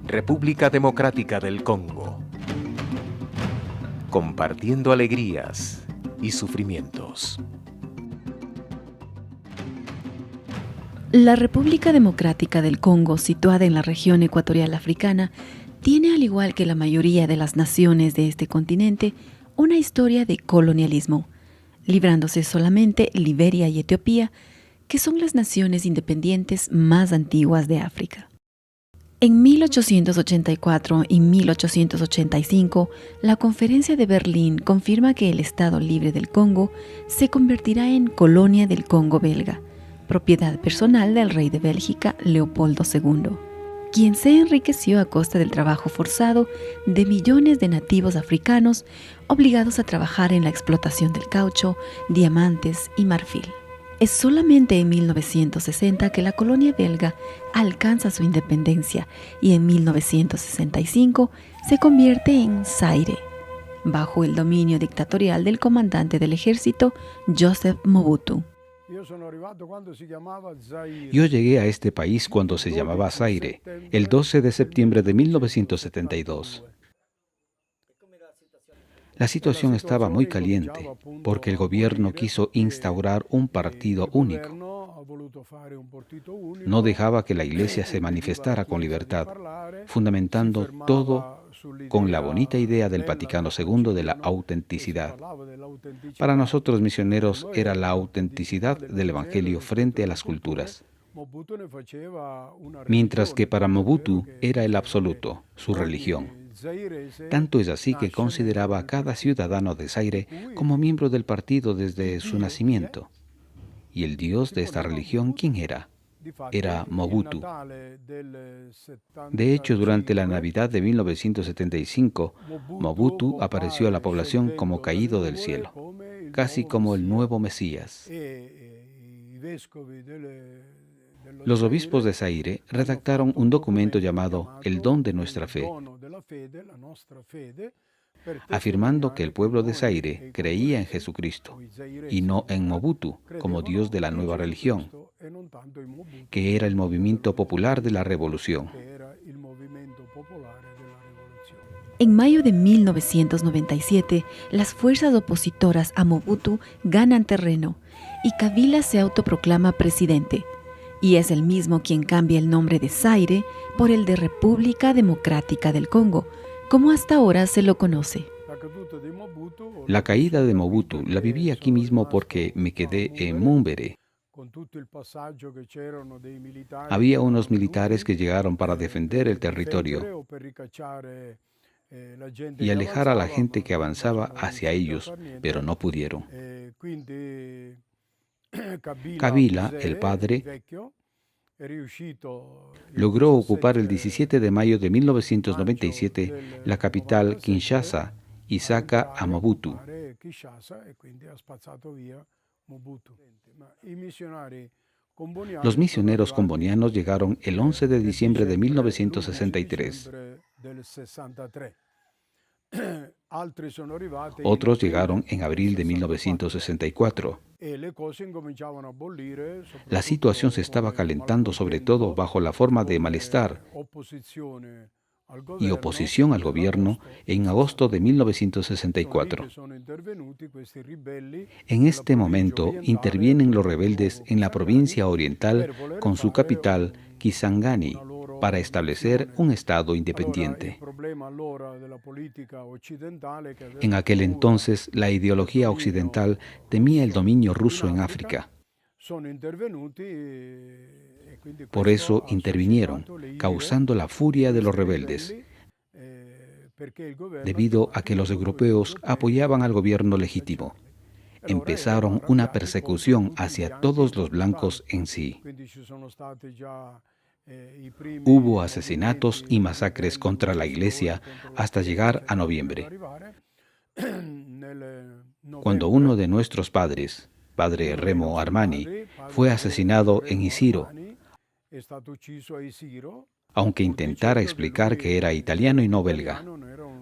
República Democrática del Congo. Compartiendo alegrías y sufrimientos. La República Democrática del Congo, situada en la región ecuatorial africana, tiene, al igual que la mayoría de las naciones de este continente, una historia de colonialismo, librándose solamente Liberia y Etiopía, que son las naciones independientes más antiguas de África. En 1884 y 1885, la Conferencia de Berlín confirma que el Estado Libre del Congo se convertirá en colonia del Congo belga, propiedad personal del rey de Bélgica, Leopoldo II, quien se enriqueció a costa del trabajo forzado de millones de nativos africanos obligados a trabajar en la explotación del caucho, diamantes y marfil. Es solamente en 1960 que la colonia belga alcanza su independencia y en 1965 se convierte en Zaire, bajo el dominio dictatorial del comandante del ejército, Joseph Mobutu. Yo llegué a este país cuando se llamaba Zaire, el 12 de septiembre de 1972. La situación estaba muy caliente porque el gobierno quiso instaurar un partido único. No dejaba que la iglesia se manifestara con libertad, fundamentando todo con la bonita idea del Vaticano II de la autenticidad. Para nosotros misioneros era la autenticidad del Evangelio frente a las culturas, mientras que para Mobutu era el absoluto, su religión. Tanto es así que consideraba a cada ciudadano de Zaire como miembro del partido desde su nacimiento. ¿Y el dios de esta religión quién era? Era Mobutu. De hecho, durante la Navidad de 1975, Mobutu apareció a la población como caído del cielo, casi como el nuevo Mesías. Los obispos de Zaire redactaron un documento llamado El don de nuestra fe, afirmando que el pueblo de Zaire creía en Jesucristo y no en Mobutu como Dios de la nueva religión, que era el movimiento popular de la revolución. En mayo de 1997, las fuerzas opositoras a Mobutu ganan terreno y Kabila se autoproclama presidente, y es el mismo quien cambia el nombre de Zaire por el de República Democrática del Congo, como hasta ahora se lo conoce. La caída de Mobutu la viví aquí mismo porque me quedé en Mumbere. Había unos militares que llegaron para defender el territorio y alejar a la gente que avanzaba hacia ellos, pero no pudieron. Kabila, el padre, logró ocupar el 17 de mayo de 1997 la capital Kinshasa y saca a Mobutu. Los misioneros combonianos llegaron el 11 de diciembre de 1963. Otros llegaron en abril de 1964. La situación se estaba calentando sobre todo bajo la forma de malestar y oposición al gobierno en agosto de 1964. En este momento intervienen los rebeldes en la provincia oriental con su capital, Kisangani, para establecer un Estado independiente. En aquel entonces, la ideología occidental temía el dominio ruso en África. Por eso intervinieron, causando la furia de los rebeldes, debido a que los europeos apoyaban al gobierno legítimo. Empezaron una persecución hacia todos los blancos en sí. Hubo asesinatos y masacres contra la iglesia hasta llegar a noviembre, cuando uno de nuestros padres, padre Remo Armani, fue asesinado en Isiro, aunque intentara explicar que era italiano y no belga,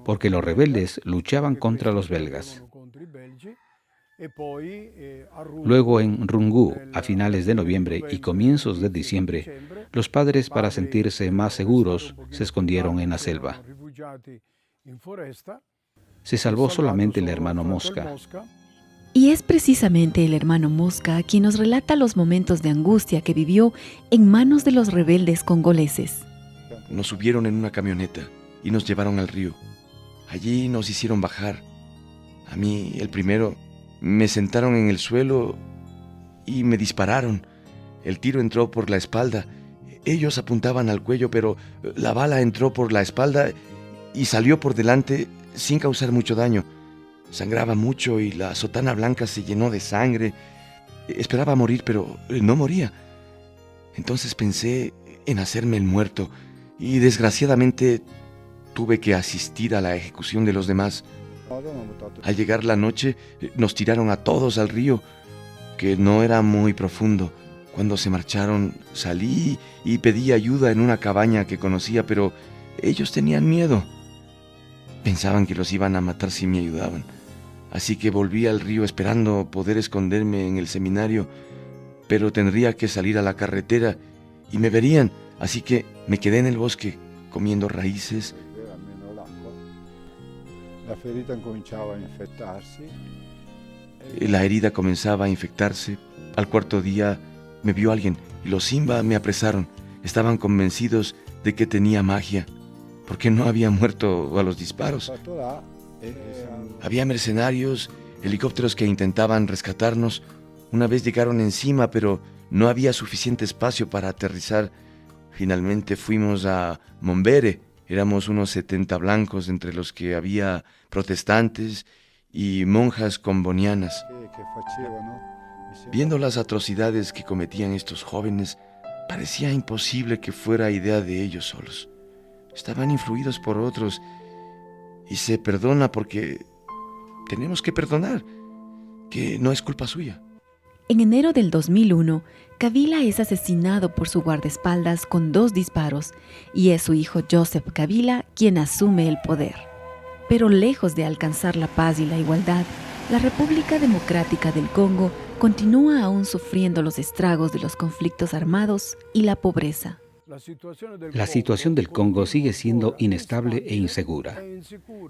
porque los rebeldes luchaban contra los belgas. Luego en Rungu, a finales de noviembre y comienzos de diciembre, los padres, para sentirse más seguros, se escondieron en la selva. Se salvó solamente el hermano Mosca. Y es precisamente el hermano Mosca quien nos relata los momentos de angustia que vivió en manos de los rebeldes congoleses. Nos subieron en una camioneta y nos llevaron al río. Allí nos hicieron bajar. A mí, el primero, me sentaron en el suelo y me dispararon. El tiro entró por la espalda. Ellos apuntaban al cuello, pero la bala entró por la espalda y salió por delante sin causar mucho daño. Sangraba mucho y la sotana blanca se llenó de sangre. Esperaba morir, pero no moría. Entonces pensé en hacerme el muerto y desgraciadamente tuve que asistir a la ejecución de los demás. Al llegar la noche, nos tiraron a todos al río, que no era muy profundo. Cuando se marcharon, salí y pedí ayuda en una cabaña que conocía, pero ellos tenían miedo. Pensaban que los iban a matar si me ayudaban. Así que volví al río esperando poder esconderme en el seminario, pero tendría que salir a la carretera y me verían, así que me quedé en el bosque comiendo raíces. La herida comenzaba a infectarse. Al cuarto día me vio alguien y los Simba me apresaron. Estaban convencidos de que tenía magia, porque no había muerto a los disparos. Había mercenarios, helicópteros que intentaban rescatarnos. Una vez llegaron encima, pero no había suficiente espacio para aterrizar. Finalmente fuimos a Mombere. Éramos unos 70 blancos, entre los que había protestantes y monjas combonianas. Viendo las atrocidades que cometían estos jóvenes, parecía imposible que fuera idea de ellos solos. Estaban influidos por otros y se perdona porque tenemos que perdonar, que no es culpa suya. En enero del 2001, Kabila es asesinado por su guardaespaldas con 2 disparos y es su hijo Joseph Kabila quien asume el poder. Pero lejos de alcanzar la paz y la igualdad, la República Democrática del Congo continúa aún sufriendo los estragos de los conflictos armados y la pobreza. La situación del Congo sigue siendo inestable e insegura.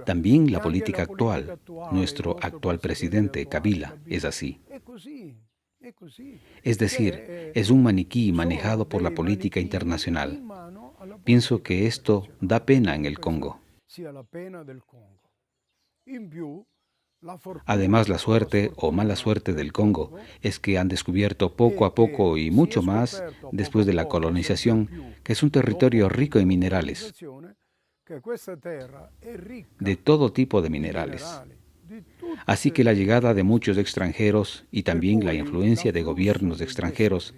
También la política actual, nuestro actual presidente, Kabila, es así. Es decir, es un maniquí manejado por la política internacional. Pienso que esto da pena en el Congo. Además, la suerte o mala suerte del Congo es que han descubierto poco a poco y mucho más después de la colonización, que es un territorio rico en minerales, de todo tipo de minerales. Así que la llegada de muchos extranjeros y también la influencia de gobiernos extranjeros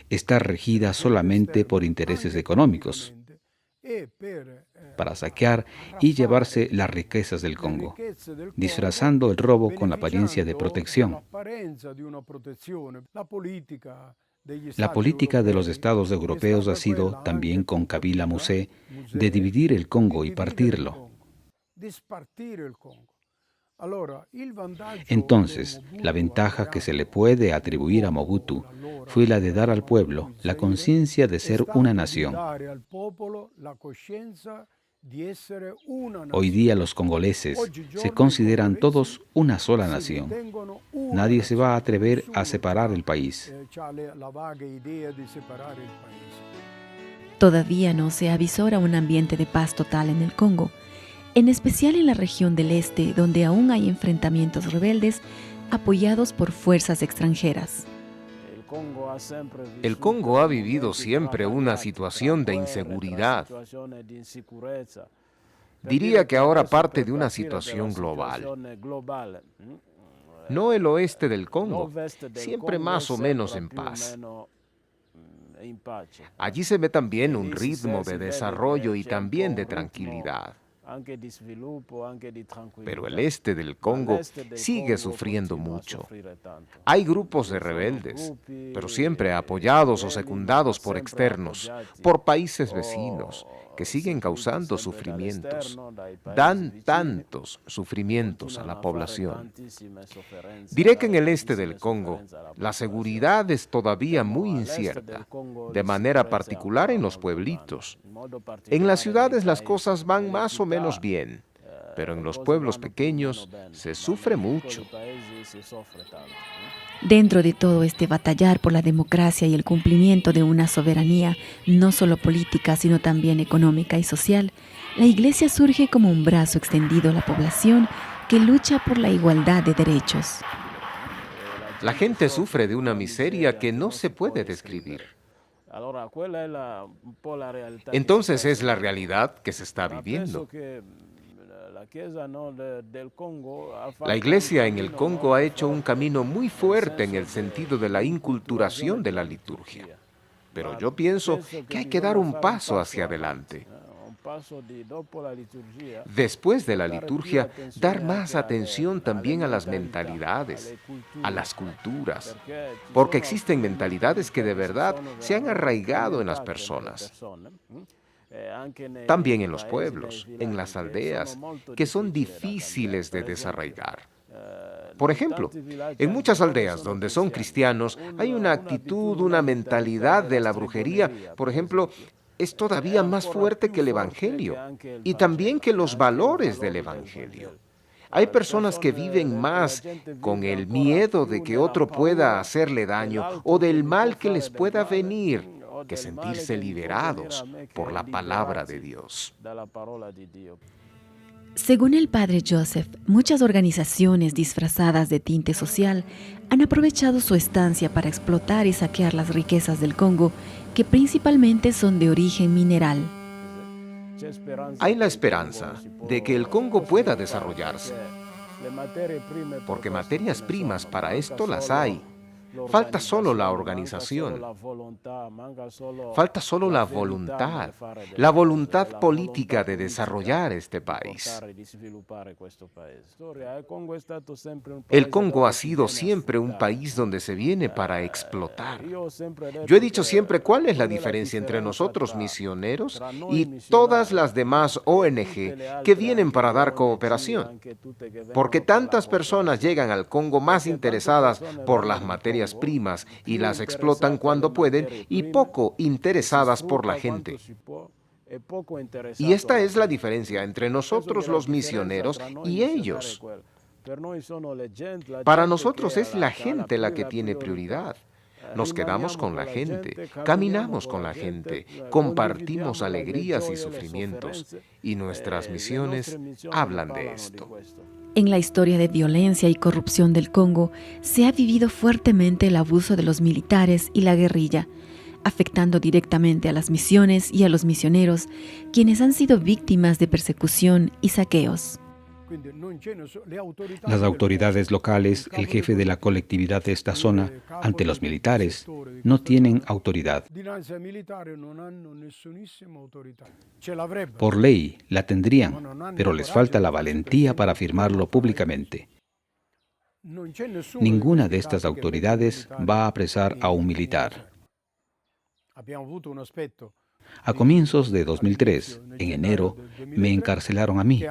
está regida solamente por intereses económicos, para saquear y llevarse las riquezas del Congo, disfrazando el robo con la apariencia de protección. La política de los Estados europeos ha sido, también con Kabila Musée, de dividir el Congo y partirlo. Entonces, la ventaja que se le puede atribuir a Mobutu fue la de dar al pueblo la conciencia de ser una nación. Hoy día los congoleses se consideran todos una sola nación. Nadie se va a atrever a separar el país. Todavía no se avisora un ambiente de paz total en el Congo, en especial en la región del este, donde aún hay enfrentamientos rebeldes apoyados por fuerzas extranjeras. El Congo ha vivido siempre una situación de inseguridad. Diría que ahora parte de una situación global. No el oeste del Congo, siempre más o menos en paz. Allí se ve también un ritmo de desarrollo y también de tranquilidad. Pero el este del Congo sigue sufriendo mucho. Hay grupos de rebeldes, pero siempre apoyados o secundados por externos, por países vecinos, que siguen causando sufrimientos. Dan tantos sufrimientos a la población. Diré que en el este del Congo, la seguridad es todavía muy incierta, de manera particular en los pueblitos. En las ciudades las cosas van más o menos bien, pero en los pueblos pequeños se sufre mucho. Dentro de todo este batallar por la democracia y el cumplimiento de una soberanía, no solo política, sino también económica y social, la Iglesia surge como un brazo extendido a la población que lucha por la igualdad de derechos. La gente sufre de una miseria que no se puede describir. Entonces es la realidad que se está viviendo. La Iglesia en el Congo ha hecho un camino muy fuerte en el sentido de la inculturación de la liturgia. Pero yo pienso que hay que dar un paso hacia adelante. Después de la liturgia, dar más atención también a las mentalidades, a las culturas, porque existen mentalidades que de verdad se han arraigado en las personas. También en los pueblos, en las aldeas, que son difíciles de desarraigar. Por ejemplo, en muchas aldeas donde son cristianos hay una actitud, una mentalidad de la brujería, por ejemplo, es todavía más fuerte que el Evangelio y también que los valores del Evangelio. Hay personas que viven más con el miedo de que otro pueda hacerle daño o del mal que les pueda venir, que sentirse liberados por la palabra de Dios. Según el padre Joseph, muchas organizaciones disfrazadas de tinte social han aprovechado su estancia para explotar y saquear las riquezas del Congo, que principalmente son de origen mineral. Hay la esperanza de que el Congo pueda desarrollarse, porque materias primas para esto las hay. Falta solo la organización, falta solo la voluntad política de desarrollar este país. El Congo ha sido siempre un país donde se viene para explotar. Yo he dicho siempre cuál es la diferencia entre nosotros misioneros y todas las demás ONG que vienen para dar cooperación. Porque tantas personas llegan al Congo más interesadas por las materias primas y las explotan cuando pueden y poco interesadas por la gente. Y esta es la diferencia entre nosotros los misioneros y ellos. Para nosotros es la gente la que tiene prioridad. Nos quedamos con la gente, caminamos con la gente, compartimos alegrías y sufrimientos, y nuestras misiones hablan de esto. En la historia de violencia y corrupción del Congo se ha vivido fuertemente el abuso de los militares y la guerrilla, afectando directamente a las misiones y a los misioneros, quienes han sido víctimas de persecución y saqueos. Las autoridades locales, el jefe de la colectividad de esta zona, ante los militares, no tienen autoridad. Por ley la tendrían, pero les falta la valentía para afirmarlo públicamente. Ninguna de estas autoridades va a apresar a un militar. A comienzos de 2003, en enero, me encarcelaron a mí,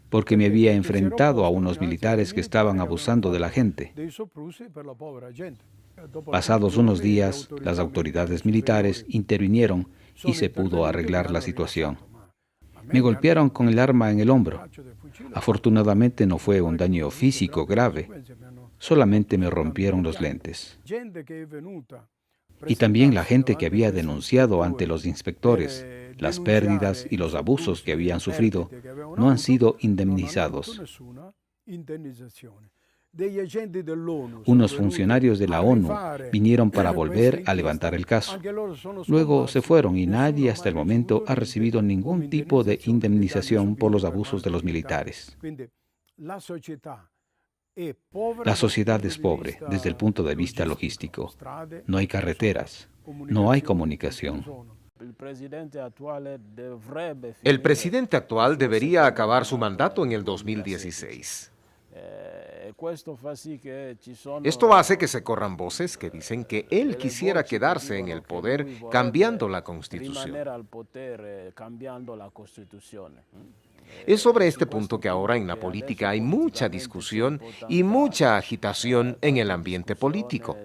porque me había enfrentado a unos militares que estaban abusando de la gente. Pasados unos días, las autoridades militares intervinieron y se pudo arreglar la situación. Me golpearon con el arma en el hombro. Afortunadamente no fue un daño físico grave, solamente me rompieron los lentes. Y también la gente que había denunciado ante los inspectores las pérdidas y los abusos que habían sufrido no han sido indemnizados. Unos funcionarios de la ONU vinieron para volver a levantar el caso. Luego se fueron y nadie hasta el momento ha recibido ningún tipo de indemnización por los abusos de los militares. La sociedad es pobre desde el punto de vista logístico. No hay carreteras, no hay comunicación. El presidente actual debería acabar su mandato en el 2016. Esto hace que se corran voces que dicen que él quisiera quedarse en el poder cambiando la Constitución. Es sobre este punto que ahora en la política hay mucha discusión y mucha agitación en el ambiente político.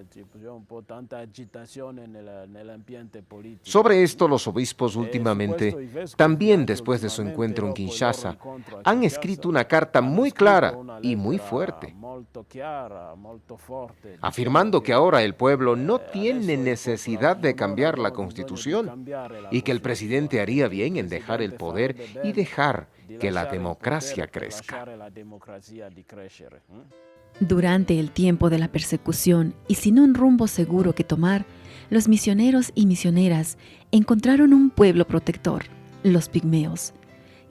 Sobre esto, los obispos últimamente, también después de su encuentro en Kinshasa, han escrito una carta muy clara y muy fuerte, afirmando que ahora el pueblo no tiene necesidad de cambiar la Constitución y que el presidente haría bien en dejar el poder y dejar que la democracia crezca. Durante el tiempo de la persecución y sin un rumbo seguro que tomar, los misioneros y misioneras encontraron un pueblo protector, los pigmeos,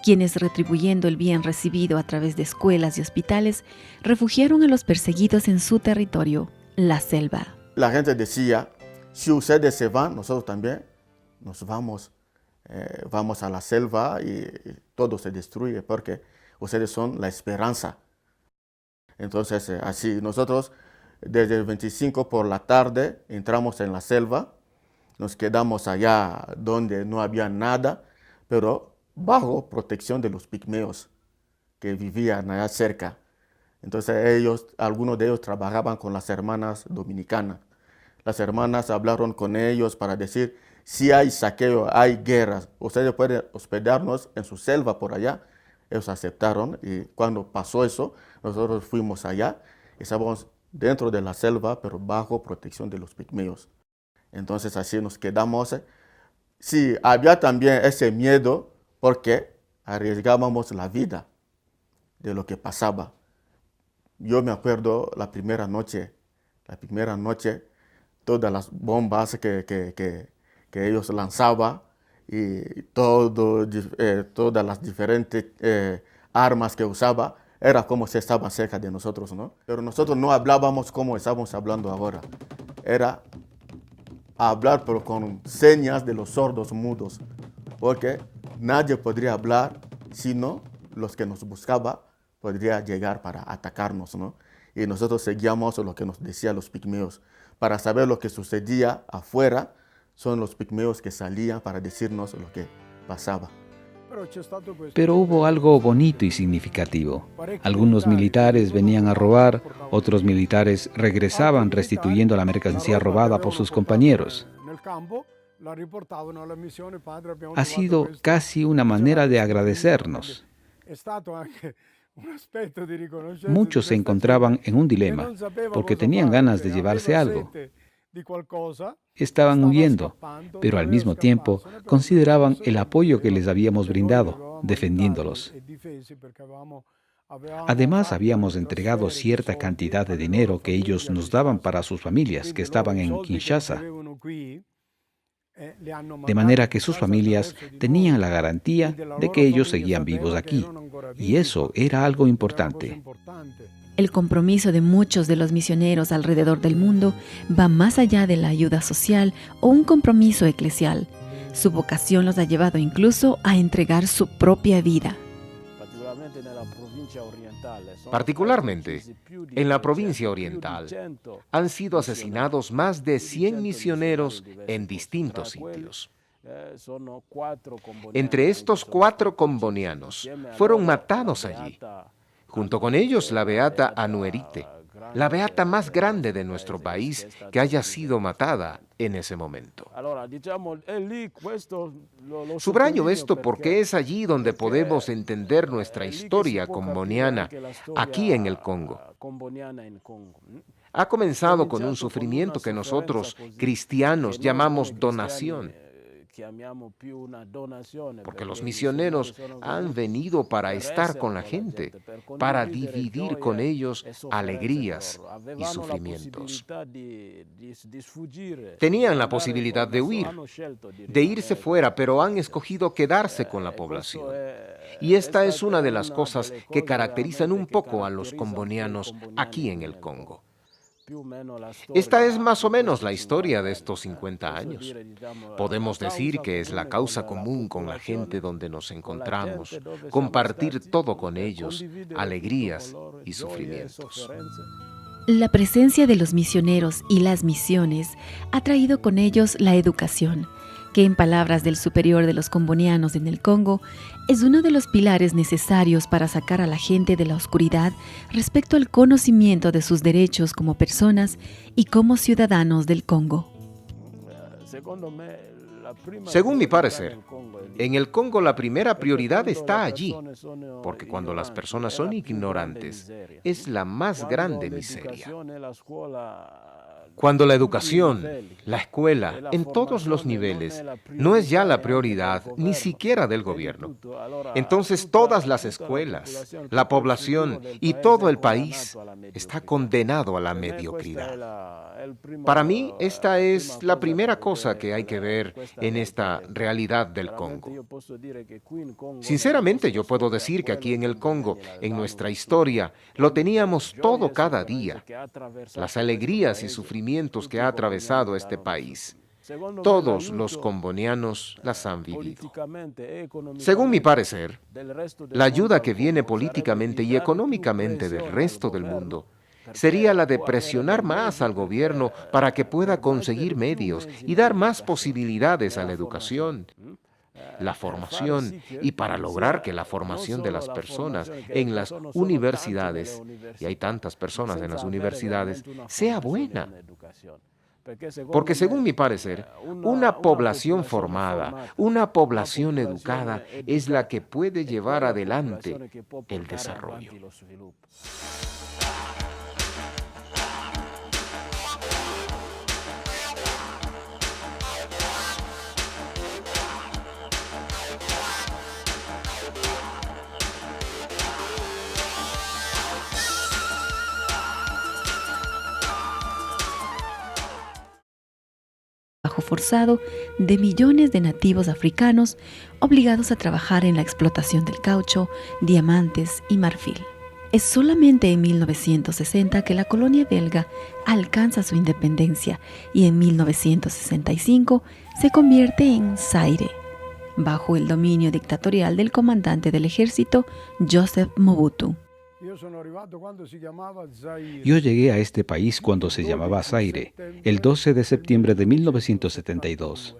quienes, retribuyendo el bien recibido a través de escuelas y hospitales, refugiaron a los perseguidos en su territorio, la selva. La gente decía, si ustedes se van, nosotros también nos vamos. Vamos a la selva y todo se destruye porque ustedes son la esperanza. Entonces, así, nosotros desde el 25 por la tarde entramos en la selva, nos quedamos allá donde no había nada, pero bajo protección de los pigmeos que vivían allá cerca. Entonces, algunos de ellos trabajaban con las hermanas dominicanas. Las hermanas hablaron con ellos para decir, si hay saqueo, hay guerras, ustedes pueden hospedarnos en su selva por allá. Ellos aceptaron y cuando pasó eso, nosotros fuimos allá. Estábamos dentro de la selva, pero bajo protección de los pigmeos. Entonces así nos quedamos. Sí, había también ese miedo porque arriesgábamos la vida de lo que pasaba. Yo me acuerdo la primera noche, todas las bombas que ellos lanzaban y todas las diferentes armas que usaba, era como si estaban cerca de nosotros, ¿no? Pero nosotros no hablábamos como estamos hablando ahora. Era hablar pero con señas de los sordos mudos, porque nadie podría hablar, sino los que nos buscaban podría llegar para atacarnos, ¿no? Y nosotros seguíamos lo que nos decían los pigmeos. Para saber lo que sucedía afuera, son los pigmeos que salían para decirnos lo que pasaba. Pero hubo algo bonito y significativo. Algunos militares venían a robar, otros militares regresaban restituyendo la mercancía robada por sus compañeros. Ha sido casi una manera de agradecernos. Muchos se encontraban en un dilema, porque tenían ganas de llevarse algo. Estaban huyendo, pero al mismo tiempo consideraban el apoyo que les habíamos brindado, defendiéndolos. Además, habíamos entregado cierta cantidad de dinero que ellos nos daban para sus familias que estaban en Kinshasa, de manera que sus familias tenían la garantía de que ellos seguían vivos aquí, y eso era algo importante. El compromiso de muchos de los misioneros alrededor del mundo va más allá de la ayuda social o un compromiso eclesial. Su vocación los ha llevado incluso a entregar su propia vida. Particularmente, en la provincia oriental, han sido asesinados más de 100 misioneros en distintos sitios. Entre estos 4 combonianos fueron matados allí. Junto con ellos, la beata Anuerite, la beata más grande de nuestro país que haya sido matada en ese momento. Subrayo esto porque es allí donde podemos entender nuestra historia comboniana aquí en el Congo. Ha comenzado con un sufrimiento que nosotros, cristianos, llamamos donación, porque los misioneros han venido para estar con la gente, para dividir con ellos alegrías y sufrimientos. Tenían la posibilidad de huir, de irse fuera, pero han escogido quedarse con la población. Y esta es una de las cosas que caracterizan un poco a los combonianos aquí en el Congo. Esta es más o menos la historia de estos 50 años. Podemos decir que es la causa común con la gente donde nos encontramos, compartir todo con ellos, alegrías y sufrimientos. La presencia de los misioneros y las misiones ha traído con ellos la educación, que en palabras del superior de los combonianos en el Congo, es uno de los pilares necesarios para sacar a la gente de la oscuridad respecto al conocimiento de sus derechos como personas y como ciudadanos del Congo. Según mi parecer, en el Congo la primera prioridad está allí, porque cuando las personas son ignorantes, es la más grande miseria. Cuando la educación, la escuela, en todos los niveles, no es ya la prioridad ni siquiera del gobierno, entonces todas las escuelas, la población y todo el país está condenado a la mediocridad. Para mí, esta es la primera cosa que hay que ver en esta realidad del Congo. Sinceramente, yo puedo decir que aquí en el Congo, en nuestra historia, lo teníamos todo cada día. Las alegrías y sufrimientos que ha atravesado este país. Todos los combonianos las han vivido. Según mi parecer, la ayuda que viene políticamente y económicamente del resto del mundo sería la de presionar más al gobierno para que pueda conseguir medios y dar más posibilidades a la educación, la formación y para lograr que la formación de las personas en las universidades, y hay tantas personas en las universidades, sea buena. Porque según mi parecer, una población formada, una población educada es la que puede llevar adelante el desarrollo. Forzado de millones de nativos africanos obligados a trabajar en la explotación del caucho, diamantes y marfil. Es solamente en 1960 que la colonia belga alcanza su independencia y en 1965 se convierte en Zaire, bajo el dominio dictatorial del comandante del ejército Joseph Mobutu. Yo llegué a este país cuando se llamaba Zaire, el 12 de septiembre de 1972.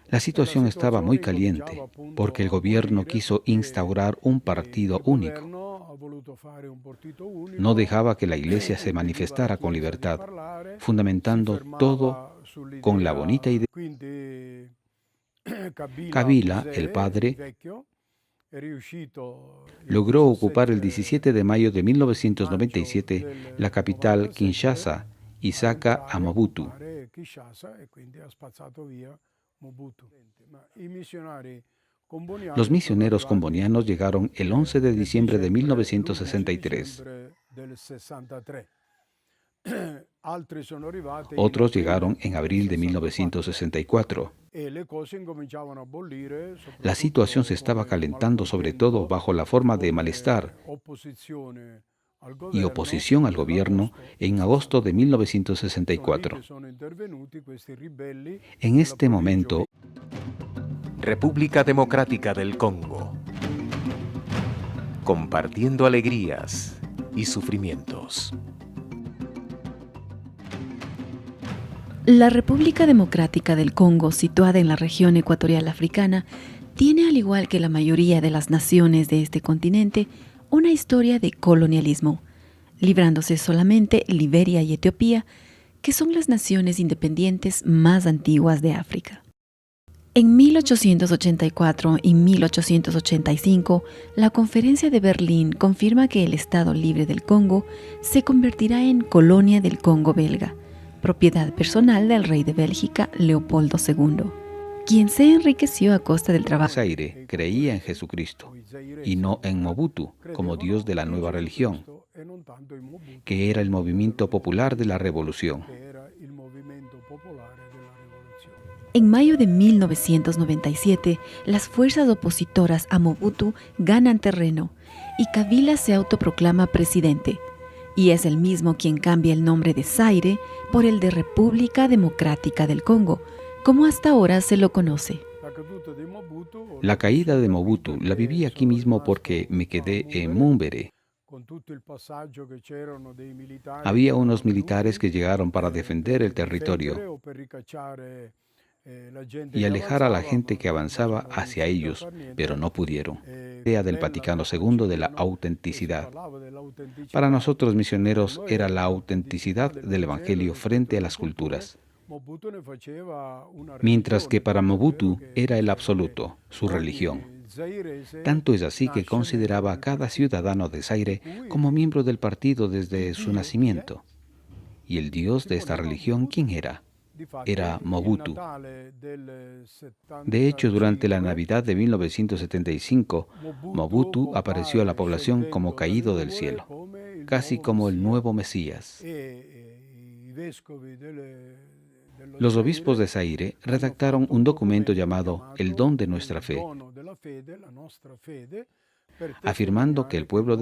La situación estaba muy caliente porque el gobierno quiso instaurar un partido único. No dejaba que la iglesia se manifestara con libertad, fundamentando todo con la bonita idea. Kabila, el padre, logró ocupar el 17 de mayo de 1997 la capital Kinshasa y saca a Mobutu. Los misioneros combonianos llegaron el 11 de diciembre de 1963. Otros llegaron en abril de 1964. La situación se estaba calentando sobre todo bajo la forma de malestar y oposición al gobierno en agosto de 1964. En este momento, República Democrática del Congo, compartiendo alegrías y sufrimientos. La República Democrática del Congo, situada en la región ecuatorial africana, tiene, al igual que la mayoría de las naciones de este continente, una historia de colonialismo, librándose solamente Liberia y Etiopía, que son las naciones independientes más antiguas de África. En 1884 y 1885, la Conferencia de Berlín confirma que el Estado Libre del Congo se convertirá en colonia del Congo belga, propiedad personal del rey de Bélgica, Leopoldo II, quien se enriqueció a costa del trabajo. Zaire creía en Jesucristo y no en Mobutu como Dios de la nueva religión, que era el movimiento popular de la revolución. En mayo de 1997, las fuerzas opositoras a Mobutu ganan terreno y Kabila se autoproclama presidente. y es el mismo quien cambia el nombre de Zaire por el de República Democrática del Congo, como hasta ahora se lo conoce. La caída de Mobutu la viví aquí mismo porque me quedé en Mumbere. Había unos militares que llegaron para defender el territorio y alejar a la gente que avanzaba hacia ellos, pero no pudieron. La idea del Vaticano II de la autenticidad. Para nosotros misioneros era la autenticidad del Evangelio frente a las culturas. Mientras que para Mobutu era el absoluto, su religión. Tanto es así que consideraba a cada ciudadano de Zaire como miembro del partido desde su nacimiento. ¿Y el dios de esta religión quién era? Era Mobutu. De hecho, durante la Navidad de 1975, Mobutu apareció a la población como caído del cielo, casi como el nuevo Mesías. Los obispos de Zaire redactaron un documento llamado El don de nuestra fe, afirmando que el pueblo de